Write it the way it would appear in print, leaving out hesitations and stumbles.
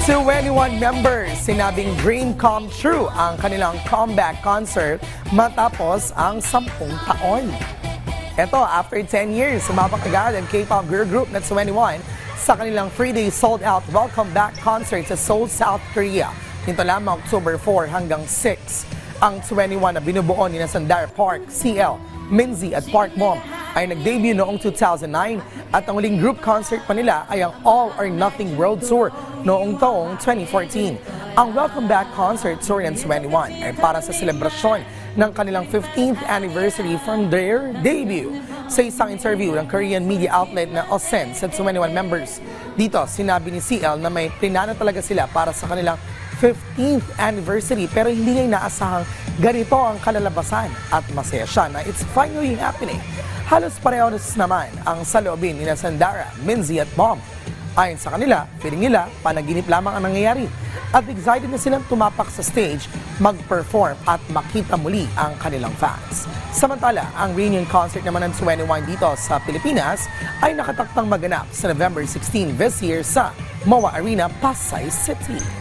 21 members sinabing dream come true ang kanilang comeback concert matapos ang 10 taon. Ito, after 10 years, sumabak agad ang K-pop girl group na 21 sa kanilang 3-day sold-out welcome back concert sa Seoul, South Korea. Nito lamang October 4 hanggang 6. Ang 21 na binubuo ni Sandara Park, CL, Minzy at Park Bom ay nag-debut noong 2009 at ang huling group concert pa nila ay ang All or Nothing World Tour noong taong 2014. Ang welcome back concert tour ng 21 ay para sa selebrasyon ng kanilang 15th anniversary from their debut. Sa isang interview ng Korean media outlet na OSEN sa 21 members, dito sinabi ni CL na may plinano talaga sila para sa kanilang 15th anniversary pero hindi niya inaasahang ganito ang kalalabasan at masaya siya na it's finally happening. Halos parehas naman ang saloobin ni Sandara, Minzy at Bom. Ayon sa kanila, feeling nila panaginip lamang ang nangyayari at excited na silang tumapak sa stage, mag-perform at makita muli ang kanilang fans. Samantala, ang reunion concert naman ng 21 dito sa Pilipinas ay nakataktang maganap sa November 16 this year sa MOA Arena, Pasay City.